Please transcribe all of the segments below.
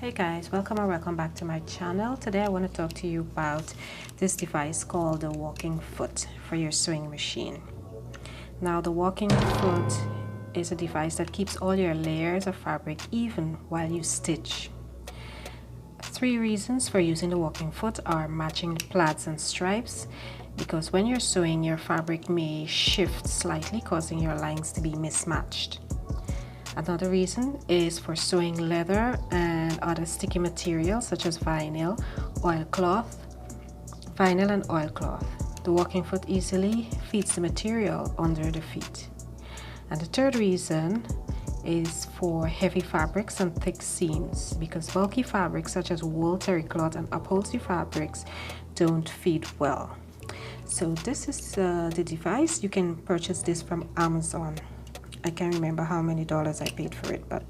Hey guys, welcome or welcome back to my channel. Today I want to talk to you about this device called the walking foot for your sewing machine. Now the walking foot is a device that keeps all your layers of fabric even while you stitch. 3 reasons for using the walking foot are matching the plaids and stripes, because when you're sewing your fabric may shift slightly, causing your lines to be mismatched. Another reason is for sewing leather and other sticky materials such as vinyl and oilcloth. The walking foot easily feeds the material under the feet. And the third reason is for heavy fabrics and thick seams, because bulky fabrics such as wool, terry cloth, and upholstery fabrics don't feed well. So this is the device. You can purchase this from Amazon. I can't remember how many dollars I paid for it, but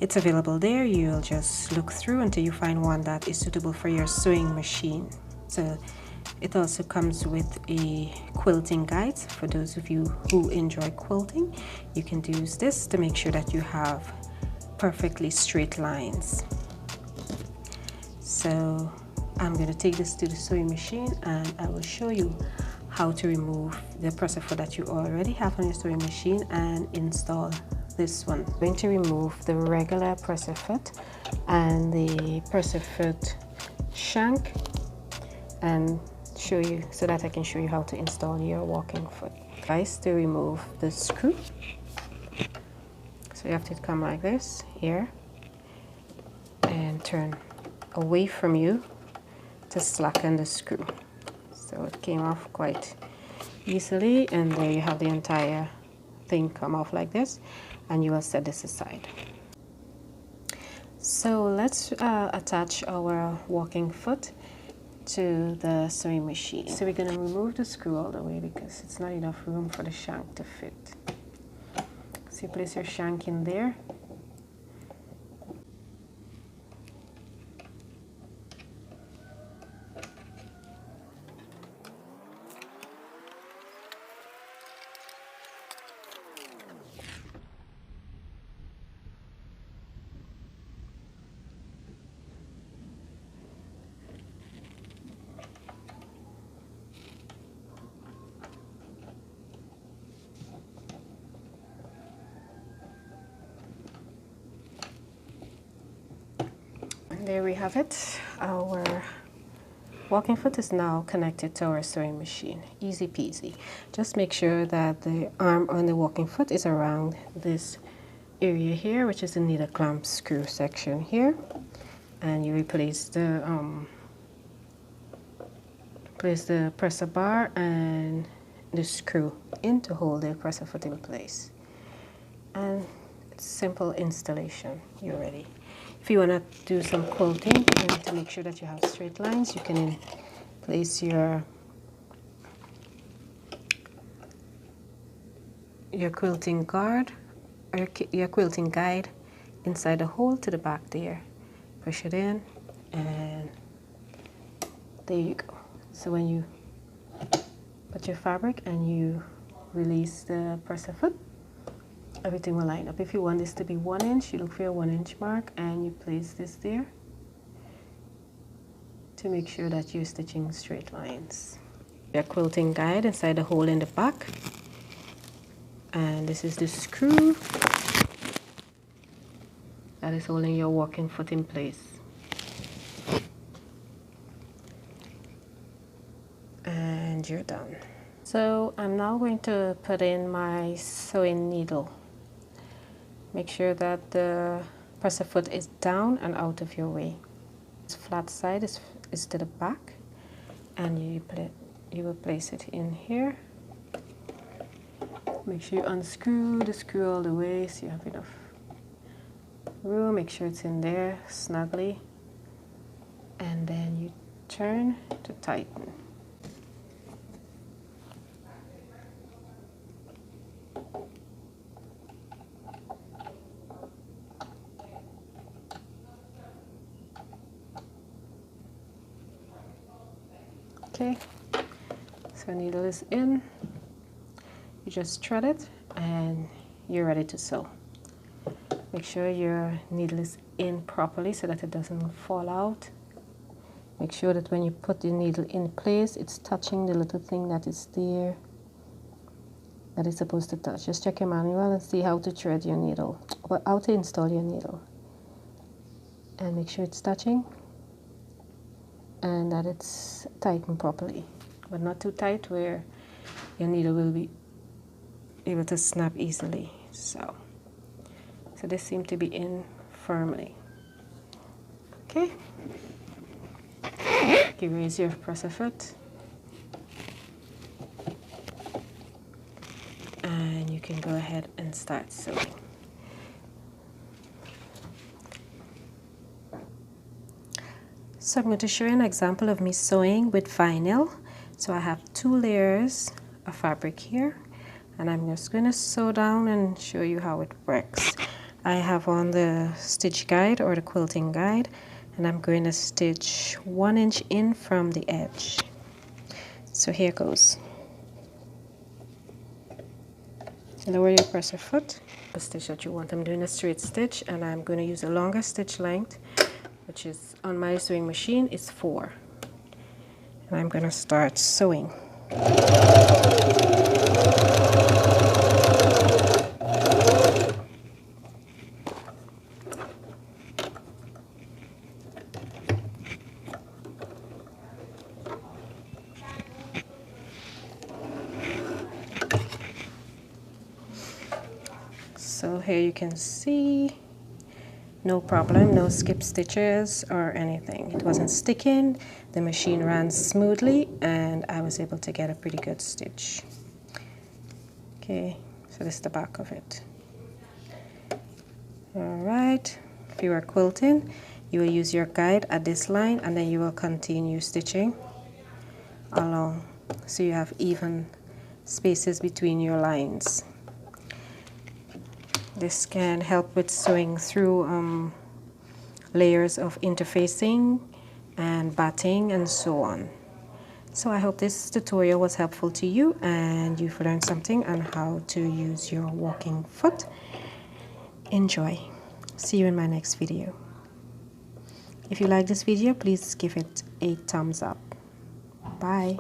it's available there. You'll just look through until you find one that is suitable for your sewing machine. So it also comes with a quilting guide. For those of you who enjoy quilting, you can use this to make sure that you have perfectly straight lines. So I'm going to take this to the sewing machine and I will show you how to remove the presser foot that you already have on your sewing machine and install this one. I'm going to remove the regular presser foot and the presser foot shank and show you so that I can show you how to install your walking foot. Guys, to remove the screw, so you have to come like this here and turn away from you to slacken the screw. So it came off quite easily, and there you have the entire thing come off like this, and you will set this aside. So let's attach our walking foot to the sewing machine. So we're going to remove the screw all the way because it's not enough room for the shank to fit. So you place your shank in there. There we have it. Our walking foot is now connected to our sewing machine. Easy peasy. Just make sure that the arm on the walking foot is around this area here, which is the needle clamp screw section here, and you replace the presser bar and the screw in to hold the presser foot in place. And it's simple installation. You're ready. If you want to do some quilting and to make sure that you have straight lines, you can place your quilting guard or your quilting guide inside the hole to the back there. Push it in and there you go. So when you put your fabric and you release the presser foot, everything will line up. If you want this to be 1 inch, you look for your 1 inch mark and you place this there to make sure that you're stitching straight lines. Your quilting guide inside the hole in the back, and this is the screw that is holding your walking foot in place. And you're done. So I'm now going to put in my sewing needle. Make sure that the presser foot is down and out of your way. This flat side is to the back, and you will place it in here. Make sure you unscrew the screw all the way so you have enough room. Make sure it's in there snugly, and then you turn to tighten. Okay, so needle is in, you just thread it and you're ready to sew. Make sure your needle is in properly so that it doesn't fall out. Make sure that when you put the needle in place, it's touching the little thing that is there that it's supposed to touch. Just check your manual and see how to thread your needle, or how to install your needle. And make sure it's touching and that it's tightened properly, but not too tight where your needle will be able to snap easily. So this seems to be in firmly. Okay. You raise your presser foot and you can go ahead and start sewing. So I'm going to show you an example of me sewing with vinyl. So I have 2 layers of fabric here, and I'm just going to sew down and show you how it works. I have on the stitch guide or the quilting guide, and I'm going to stitch 1 inch in from the edge. So here goes. Lower your presser foot, the stitch that you want. I'm doing a straight stitch, and I'm going to use a longer stitch length, which is on my sewing machine is 4. And I'm going to start sewing. So here you can see, no problem, no skip stitches or anything. It wasn't sticking, the machine ran smoothly, and I was able to get a pretty good stitch. Okay, so this is the back of it. Alright, if you are quilting, you will use your guide at this line, and then you will continue stitching along so you have even spaces between your lines. This can help with sewing through layers of interfacing and batting and so on. So I hope this tutorial was helpful to you and you've learned something on how to use your walking foot. Enjoy. See you in my next video. If you like this video, please give it a thumbs up. Bye.